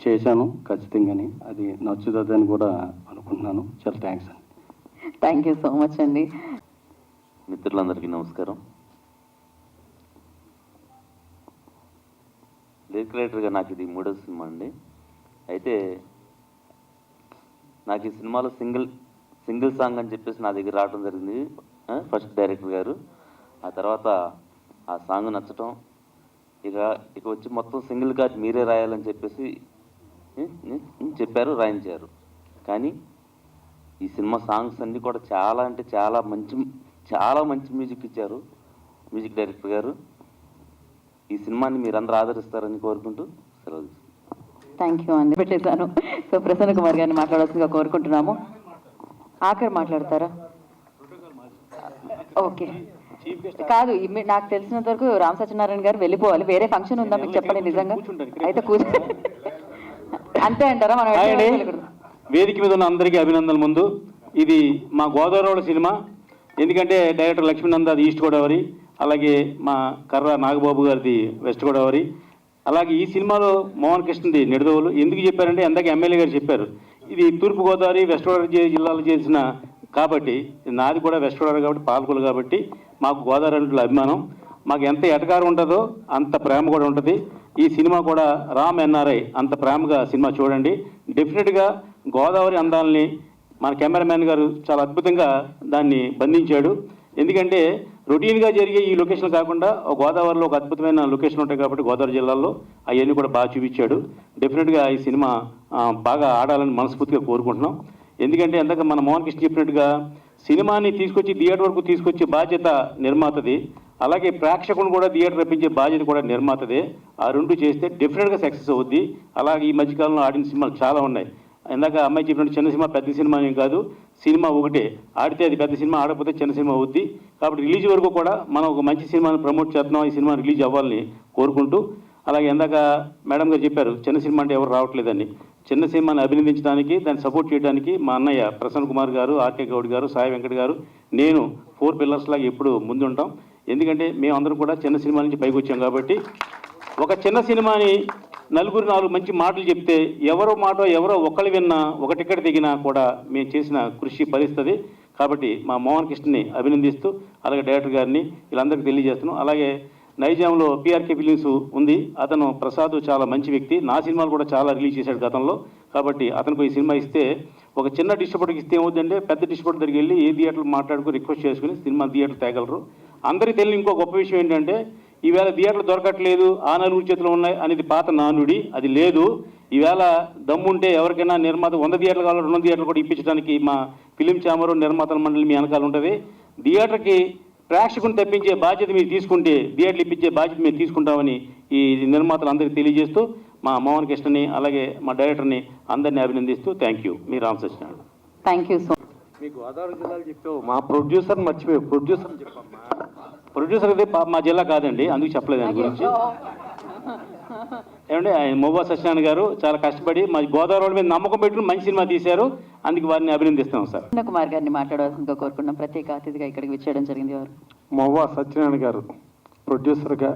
చేశాను ఖచ్చితంగాని. అది నచ్చుతుందని కూడా అనుకుంటున్నాను. చాలా థ్యాంక్స్ అండి. థ్యాంక్ యూ సో మచ్ అండి. మిత్రులందరికీ నమస్కారం. లిరిక్ రైటర్గా నాకు ఇది 3వ సినిమా అండి. అయితే నాకు ఈ సినిమాలో సింగిల్ సాంగ్ అని చెప్పేసి నా దగ్గర రావడం జరిగింది ఫస్ట్ డైరెక్టర్ గారు. ఆ తర్వాత ఆ సాంగ్ నచ్చటం, ఇక వచ్చి మొత్తం సింగిల్గా మీరే రాయాలని చెప్పేసి చెప్పారు, రాయించారు. కానీ ఈ సినిమా సాంగ్స్ అన్నీ కూడా చాలా అంటే చాలా మంచి మ్యూజిక్ ఇచ్చారు మ్యూజిక్ డైరెక్టర్ గారు. ఈ సినిమాని మీరందరూ ఆదరిస్తారని కోరుకుంటూ సెలవు. థ్యాంక్ యూ అండి, పెట్టేశాను. సో ప్రసన్న కుమార్ గారిని మాట్లాడాల్సిందిగా కోరుకుంటున్నాము. ఆఖరి మాట్లాడతారా? ఓకే. కాదు, నాకు తెలిసినంత వరకు రామ్ సత్యనారాయణ గారు వెళ్ళిపోవాలి. వేరే ఫంక్షన్ ఉందా మీకు చెప్పండి. నిజంగా అయితే కూర్చో అంతే అంటారా? మనం వేదిక మీద ఉన్న అందరికీ అభినందనలు. ముందు ఇది మా గోదావరి సినిమా, ఎందుకంటే డైరెక్టర్ లక్ష్మీనంద అది ఈస్ట్ గోదావరి, అలాగే మా కర్ర నాగబాబు గారిది వెస్ట్ గోదావరి. అలాగే ఈ సినిమాలో మోహన్ కృష్ణది నిడదవోలు. ఎందుకు చెప్పారంటే ఇందాక ఎమ్మెల్యే గారు చెప్పారు, ఇది తూర్పు గోదావరి వెస్ట్ గోదావరి జిల్లాలో చేసిన కాబట్టి, నాది కూడా వెస్ట్ గోదావరి కాబట్టి పాలకులు కాబట్టి మాకు గోదావరి అంటే అభిమానం. మాకు ఎంత ఎటకారం ఉంటుందో అంత ప్రేమ కూడా ఉంటుంది. ఈ సినిమా కూడా రామ్ ఎన్ఆర్ఐ అంత ప్రేమగా సినిమా చూడండి. డెఫినెట్గా గోదావరి అందాలని మన కెమెరామ్యాన్ గారు చాలా అద్భుతంగా దాన్ని బంధించాడు. ఎందుకంటే రొటీన్గా జరిగే ఈ లొకేషన్ కాకుండా గోదావరిలో ఒక అద్భుతమైన లొకేషన్ ఉంటాయి కాబట్టి గోదావరి జిల్లాలో అవన్నీ కూడా బాగా చూపించాడు. డెఫినెట్గా ఈ సినిమా బాగా ఆడాలని మనస్ఫూర్తిగా కోరుకుంటున్నాం. ఎందుకంటే ఎందాక మన మోహన్ కృష్ణ చెప్పినట్టుగా సినిమాని తీసుకొచ్చి థియేటర్ వరకు తీసుకొచ్చే బాధ్యత నిర్మాతది, అలాగే ప్రేక్షకుని కూడా థియేటర్ రప్పించే బాధ్యత కూడా నిర్మాతదే. ఆ రెండు చేస్తే డెఫినెట్గా సక్సెస్ అవుద్ది. అలాగే ఈ మధ్యకాలంలో ఆడిన సినిమాలు చాలా ఉన్నాయి. ఇందాక అమ్మాయి చెప్పినట్టు చిన్న సినిమా పెద్ద సినిమా ఏం కాదు, సినిమా ఒకటే. ఆడితే అది పెద్ద సినిమా, ఆడకపోతే చిన్న సినిమా అవుద్ది. కాబట్టి రిలీజ్ వరకు కూడా మనం ఒక మంచి సినిమాని ప్రమోట్ చేస్తున్నాం, ఈ సినిమా రిలీజ్ అవ్వాలని కోరుకుంటూ. అలాగే ఇందాక మేడం గారు చెప్పారు చిన్న సినిమా అంటే ఎవరు రావట్లేదని. చిన్న సినిమాని అభినందించడానికి, దాన్ని సపోర్ట్ చేయడానికి మా అన్నయ్య ప్రసన్న కుమార్ గారు, ఆర్కే గౌడ్ గారు, సాయి వెంకట్ గారు, నేను 4 పిల్లర్స్ లాగా ఎప్పుడు ముందుంటాం. ఎందుకంటే మేమందరం కూడా చిన్న సినిమా నుంచి పైకి వచ్చాం కాబట్టి ఒక చిన్న సినిమాని నలుగురు 4 మంచి మాటలు చెప్తే ఎవరో ఒకళ్ళు విన్నా, ఒక టికెట్ దిగినా కూడా మేము చేసిన కృషి ఫలిస్తుంది. కాబట్టి మా మోహన్ కృష్ణని అభినందిస్తూ, అలాగే డైరెక్టర్ గారిని వీళ్ళందరికీ తెలియజేస్తున్నాం. అలాగే నైజాంలో పిఆర్కే ఫిలిమ్స్ ఉంది, అతను ప్రసాద్ చాలా మంచి వ్యక్తి. నా సినిమాలు కూడా చాలా రిలీజ్ చేశాడు గతంలో. కాబట్టి అతనికి ఈ సినిమా ఇస్తే, ఒక చిన్న డిస్ట్రిబ్యూటర్కి ఇస్తే ఏమవుతుందంటే పెద్ద డిస్ట్రిబ్యూటర్ దగ్గరికి వెళ్ళి ఏ థియేటర్లు మాట్లాడుకుని రిక్వెస్ట్ చేసుకుని సినిమా థియేటర్ తేగలరు. అందరికీ తెలియని ఇంకో గొప్ప విషయం ఏంటంటే ఈవేళ థియేటర్లు దొరకట్లేదు, ఆ నలుగురు చేతిలో ఉన్నాయి అనేది పాత నానుడి. అది లేదు. ఈవేళ దమ్ముంటే ఎవరికైనా నిర్మాత 100 థియేటర్లు కావాలి, 200 థియేటర్లు కూడా ఇప్పించడానికి మా ఫిలిం ఛాంబర్ నిర్మాతల మండలి మీ వెనకాల ఉంటుంది. థియేటర్కి ప్రేక్షకుని తెప్పించే బాధ్యత మీరు తీసుకుంటే థియేటర్లు ఇప్పించే బాధ్యత మేము తీసుకుంటామని ఈ నిర్మాతలు అందరికీ తెలియజేస్తూ, మా మోహన్ కృష్ణని అలాగే మా డైరెక్టర్ని అందరినీ అభినందిస్తూ థ్యాంక్ యూ. మీ Ram Satyanarayana. Thank you so. మీ గోదావరి జిల్లాలో చెప్తావు, మా ప్రొడ్యూసర్ మర్చిపోయావు. ప్రొడ్యూసర్ చెప్పమ్మా. ప్రొడ్యూసర్ అయితే మా జిల్లా కాదండి, అందుకు చెప్పలేదు దాని గురించి. ఏమంటే ఆయన మొవ్వా సత్యనారాయణ గారు చాలా కష్టపడి మా గోదావరి మీద నమ్మకం పెట్టుకుని మంచి సినిమా తీశారు. అందుకు వారిని అభినందిస్తున్నాం సార్. ప్రసన్న కుమార్ గారిని మాట్లాడాల్సిందిగా కోరుకున్నాం. ప్రత్యేక అతిథిగా ఇక్కడికి విచ్చేయడం జరిగింది. వారు మొవ్వా సత్యనారాయణ గారు ప్రొడ్యూసర్గా,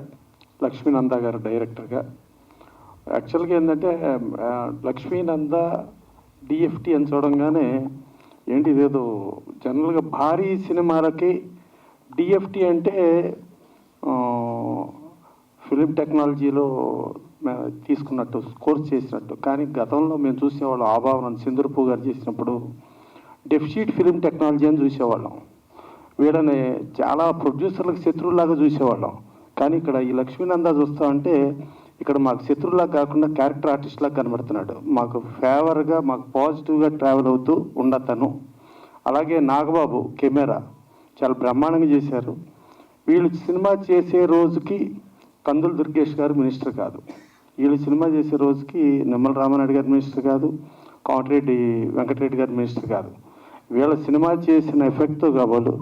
లక్ష్మీనంద గారు డైరెక్టర్గా, యాక్చువల్గా ఏంటంటే లక్ష్మీనంద డిఎఫ్టి అని చూడంగానే ఏంటి ఇదేదో జనరల్గా భారీ సినిమాలకి డిఎఫ్టి అంటే ఫిలిం టెక్నాలజీలో తీసుకున్నట్టు కోర్స్ చేసినట్టు, కానీ గతంలో మేము చూసేవాళ్ళం ఆభావనం సింధూర్పూ గారు చేసినప్పుడు డెఫిషిట్ ఫిలిం టెక్నాలజీ అని చూసేవాళ్ళం. వీళ్ళని చాలా ప్రొడ్యూసర్లకు శత్రువులాగా చూసేవాళ్ళం. కానీ ఇక్కడ ఈ లక్ష్మీనంద చూస్తామంటే ఇక్కడ మాకు శత్రువులాగా కాకుండా క్యారెక్టర్ ఆర్టిస్ట్లాగా కనబడుతున్నాడు. మాకు ఫేవర్గా, మాకు పాజిటివ్గా ట్రావెల్ అవుతూ ఉండతను. అలాగే నాగబాబు కెమెరా చాలా బ్రహ్మాండంగా చేశారు. వీళ్ళు సినిమా చేసే రోజుకి కందుల దుర్గేష్ గారు మినిస్టర్ కాదు, వీళ్ళు సినిమా చేసే రోజుకి నిమ్మల రామానాయుడు గారు మినిస్టర్ కాదు, కోమటిరెడ్డి వెంకటరెడ్డి గారు మినిస్టర్ కాదు. వీళ్ళ సినిమా చేసిన ఎఫెక్ట్తో కాబోలు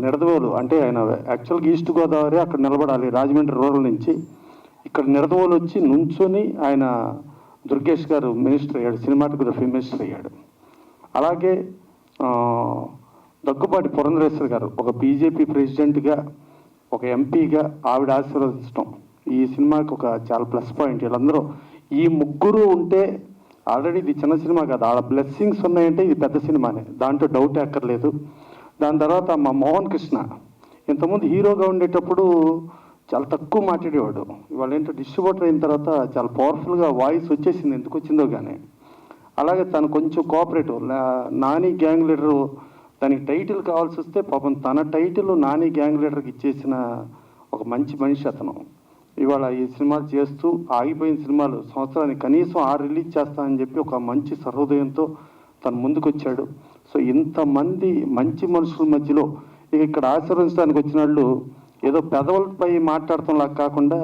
నిడదవోలు అంటే ఆయన యాక్చువల్గా ఈస్ట్ గోదావరి అక్కడ నిలబడాలి రాజమండ్రి రూరల్ నుంచి, ఇక్కడ నిడదవోలు వచ్చి నుంచొని ఆయన దుర్గేష్ గారు మినిస్టర్ అయ్యాడు, సినిమాటోగ్రఫీ మినిస్టర్ అయ్యాడు. అలాగే దగ్గుబాటి పురంధరేశ్వర్ గారు ఒక బీజేపీ ప్రెసిడెంట్గా, ఒక ఎంపీగా ఆవిడ ఆశీర్వదించడం ఈ సినిమాకి ఒక చాలా ప్లస్ పాయింట్. వీళ్ళందరూ ఈ ముగ్గురు ఉంటే ఆల్రెడీ ఇది చిన్న సినిమా కాదు, ఆడ బ్లెస్సింగ్స్ ఉన్నాయంటే ఇది పెద్ద సినిమానే, దాంట్లో డౌట్ ఎక్కర్లేదు. దాని తర్వాత మా మోహన్ కృష్ణ ఇంతకుముందు హీరోగా ఉండేటప్పుడు చాలా తక్కువ మాట్లాడేవాడు, ఇవాళ ఏంటో డిస్ట్రిబ్యూటర్ అయిన తర్వాత చాలా పవర్ఫుల్గా వాయిస్ వచ్చేసింది, ఎందుకు వచ్చిందో కానీ. అలాగే తను కొంచెం కోఆపరేటివ్, నాని గ్యాంగ్ లీడరు దానికి టైటిల్ కావాల్సి వస్తే పాపం తన టైటిల్ నాని గ్యాంగ్ లీడర్కి ఇచ్చేసిన ఒక మంచి మనిషి అతను. ఇవాళ ఈ సినిమాలు చేస్తూ ఆగిపోయిన సినిమాలు సంవత్సరానికి కనీసం 6 రిలీజ్ చేస్తానని చెప్పి ఒక మంచి సహృదయంతో తను ముందుకు వచ్చాడు. సో ఇంతమంది మంచి మనుషుల మధ్యలో ఇక్కడ ఆశీర్వదించడానికి వచ్చిన వాళ్ళు ఏదో పెదవులపై మాట్లాడటంలా కాకుండా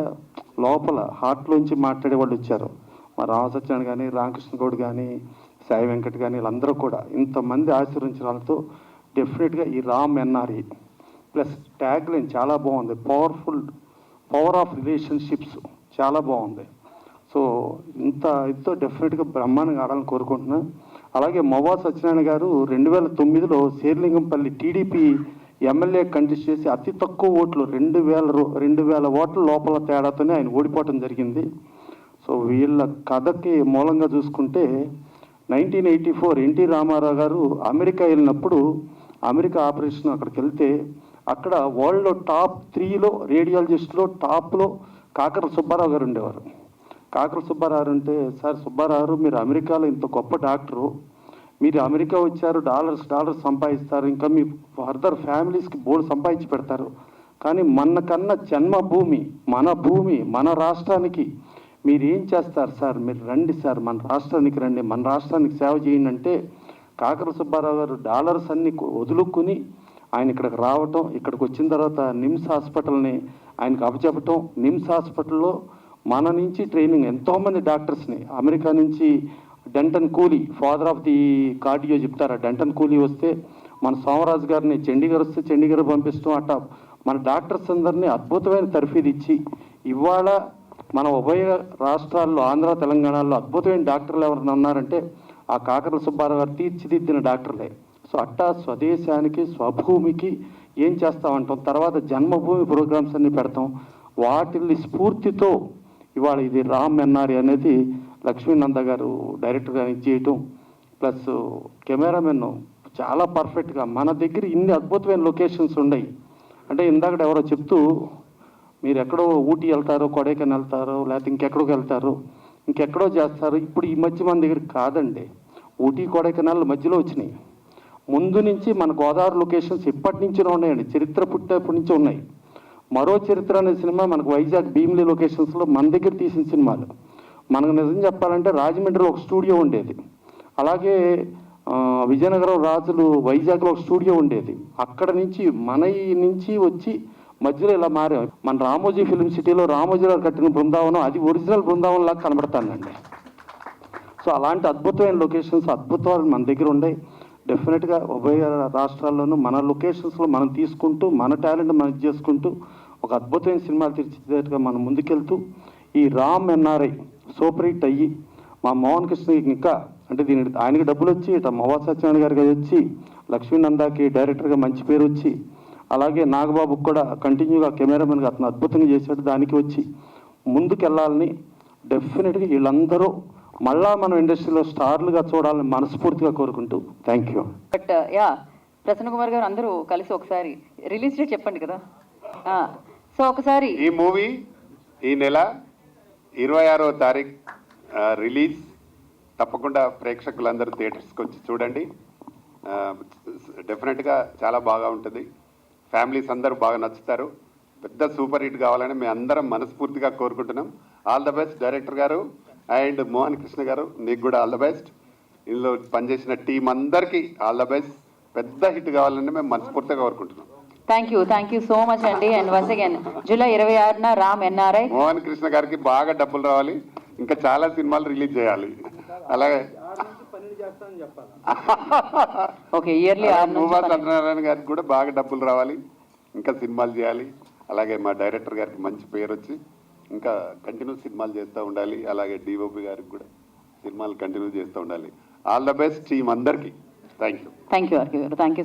లోపల హార్ట్లోంచి మాట్లాడే వాళ్ళు వచ్చారు. మా రామసత్యనారాయణ కానీ, రామకృష్ణ గౌడ్ కానీ, సాయి వెంకట్ కానీ వీళ్ళందరూ కూడా ఇంతమంది ఆశీర్వదించిన వాళ్ళతో డెఫినెట్గా ఈ Ram NRE plus tag line చాలా బాగుంది, పవర్ ఆఫ్ రిలేషన్షిప్స్ చాలా బాగుంది. సో ఇంతో డెఫినెట్గా బ్రహ్మాండంగా ఆడాలని కోరుకుంటున్నాను. అలాగే మొవా సత్యనారాయణ గారు 2009లో శేర్లింగంపల్లి టీడీపీ ఎమ్మెల్యే కంటెస్ట్ చేసి అతి తక్కువ ఓట్లు 2000 ఓట్ల లోపల తేడాతోనే ఆయన ఓడిపోవటం జరిగింది. సో వీళ్ళ కథకి మూలంగా చూసుకుంటే 1984 ఎన్టీ రామారావు గారు అమెరికా వెళ్ళినప్పుడు అమెరికా ఆపరేషన్ అక్కడికి వెళ్తే అక్కడ వరల్డ్లో టాప్ 3లో రేడియాలజిస్టులో టాప్లో కాకర సుబ్బారావు గారు ఉండేవారు. కాకర సుబ్బారావు అంటే, సార్ సుబ్బారావు మీరు అమెరికాలో ఇంత గొప్ప డాక్టరు, మీరు అమెరికా వచ్చారు, డాలర్స్ సంపాదిస్తారు, ఇంకా మీ ఫర్దర్ ఫ్యామిలీస్కి బోర్డు సంపాదించి పెడతారు, కానీ మనకన్నా జన్మభూమి మన భూమి మన రాష్ట్రానికి మీరు ఏం చేస్తారు సార్, మీరు రండి సార్ మన రాష్ట్రానికి రండి, మన రాష్ట్రానికి సేవ చేయండి అంటే కాకర సుబ్బారావు గారు డాలర్స్ అన్ని వదులుకుని ఆయన ఇక్కడికి రావటం, ఇక్కడికి వచ్చిన తర్వాత నిమ్స్ హాస్పిటల్ని ఆయనకు అప్పచెప్పటం, నిమ్స్ హాస్పిటల్లో మన నుంచి ట్రైనింగ్ ఎంతోమంది డాక్టర్స్ని అమెరికా నుంచి డెంటన్ కూలీ ఫాదర్ ఆఫ్ ది కార్డియో చెప్తారు, డెంటన్ కూలీ వస్తే మన సోమరాజు గారిని చండీగఢ్ వస్తే చండీగఢ్ పంపిస్తాం, అట్లా మన డాక్టర్స్ అందరినీ అద్భుతమైన తర్ఫీదు ఇచ్చి ఇవాళ మన ఉభయ రాష్ట్రాల్లో ఆంధ్ర తెలంగాణలో అద్భుతమైన డాక్టర్లు ఎవరైనా ఉన్నారంటే ఆ కాకర్ల సుబ్బారావు గారు తీర్చిదిద్దిన డాక్టర్లే. సో అట్టా స్వదేశానికి స్వభూమికి ఏం చేస్తామంటాం, తర్వాత జన్మభూమి ప్రోగ్రామ్స్ అన్ని పెడతాం, వాటిని స్ఫూర్తితో ఇవాళ ఇది రామ్ ఎన్ఆర్ఈ అనేది లక్ష్మీనంద గారు డైరెక్టర్గా చేయటం, ప్లస్ కెమెరామెన్ చాలా పర్ఫెక్ట్గా మన దగ్గర ఇన్ని అద్భుతమైన లొకేషన్స్ ఉన్నాయి. అంటే ఇందాక ఎవరో చెప్తూ మీరు ఎక్కడో ఊటీ వెళ్తారో, కొడైకెనాల్ వెళ్తారో, లేకపోతే ఇంకెక్కడికి వెళ్తారో, ఇంకెక్కడో చేస్తారు. ఇప్పుడు ఈ మధ్య మన దగ్గర కాదండి, ఊటీ కొడైకెనాల్ మధ్యలో వచ్చినాయి. ముందు నుంచి మన గోదావరి లొకేషన్స్ ఇప్పటి నుంచినే ఉన్నాయండి, చరిత్ర పుట్టేప్పటి నుంచి ఉన్నాయి. మరో చరిత్ర అనే సినిమా మనకు వైజాగ్ భీమిలీ లొకేషన్స్లో మన దగ్గర తీసిన సినిమాలు. మనకు నిజం చెప్పాలంటే రాజమండ్రిలో ఒక స్టూడియో ఉండేది, అలాగే విజయనగరం రాజులు వైజాగ్లో ఒక స్టూడియో ఉండేది. అక్కడ నుంచి మన నుంచి వచ్చి మధ్యలో ఇలా మారాం. మన రామోజీ ఫిలిం సిటీలో రామోజీ గారు కట్టిన బృందావనం అది ఒరిజినల్ బృందావనం లాగా కనబడతానండి. సో అలాంటి అద్భుతమైన లొకేషన్స్ అద్భుతాలు మన దగ్గర ఉన్నాయి. డెఫినెట్గా ఉభయ రాష్ట్రాల్లోనూ మన లొకేషన్స్లో మనం తీసుకుంటూ మన టాలెంట్ మనం చేసుకుంటూ ఒక అద్భుతమైన సినిమాలు తీర్చిదిద్దేట్టుగా మనం ముందుకెళ్తూ ఈ రామ్ ఎన్ఆర్ఐ సూపర్ హిట్ అయ్యి మా మోహన్ కృష్ణ ఇంకా అంటే దీనికి ఆయనకి డబ్బులు వచ్చి ఇట్లా మొవా సత్యనారాయణ గారికి వచ్చి లక్ష్మీనందాకి డైరెక్టర్గా మంచి పేరు వచ్చి, అలాగే నాగబాబుకి కూడా కంటిన్యూగా కెమెరామెన్గా అతను అద్భుతంగా చేశాడు, దానికి వచ్చి ముందుకెళ్ళాలని డెఫినెట్గా వీళ్ళందరూ మళ్ళా మనం ఇండస్ట్రీలో స్టార్లుగా చూడాలని మనస్ఫూర్తిగా కోరుకుంటూ thank you. But yeah Prasanna Kumar గారు అందరూ కలిసి ఒకసారి రిలీజ్ డేట్ చెప్పండి కదా. సో ఒకసారి ఈ మూవీ ఈ నెల 26వ తారీఖు రిలీజ్. తప్పకుండా ప్రేక్షకులందరూ థియేటర్స్కి వచ్చి చూడండి. డెఫినెట్గా చాలా బాగా ఉంటుంది. ఫ్యామిలీస్ అందరూ బాగా నచ్చుతారు. పెద్ద సూపర్ హిట్ కావాలని మేము అందరం మనస్ఫూర్తిగా కోరుకుంటున్నాం. ఆల్ ద బెస్ట్ డైరెక్టర్ గారు అండ్ మోహన్ కృష్ణ గారు, నీకు కూడా ఆల్ ద బెస్ట్. ఇందులో పనిచేసిన టీం అందరికీ ఆల్ ద బెస్ట్. పెద్ద హిట్ కావాలని మేము మనస్ఫూర్తిగా కోరుకుంటున్నాం. థ్యాంక్ యూ సో మచ్ అండి. అండ్ వన్స్ అగైన్ జూలై 26న రామ్ ఎన్ఆర్ఐ. మోహన్ కృష్ణ గారికి బాగా డబ్బులు రావాలి, ఇంకా చాలా సినిమాలు రిలీజ్ చేయాలి. అలాగే ఓకే ఇయర్లీ మూవా సత్యనారాయణ గారికి కూడా బాగా డబ్బులు రావాలి, ఇంకా సినిమాలు చేయాలి. అలాగే మా డైరెక్టర్ గారికి మంచి పేరు వచ్చి ఇంకా కంటిన్యూ సినిమాలు చేస్తూ ఉండాలి. అలాగే డిఓపి గారికి కూడా సినిమాలు కంటిన్యూ చేస్తూ ఉండాలి. ఆల్ ద బెస్ట్ టీం అందరికీ. Thank you. Thank you RK గారు. Thank you.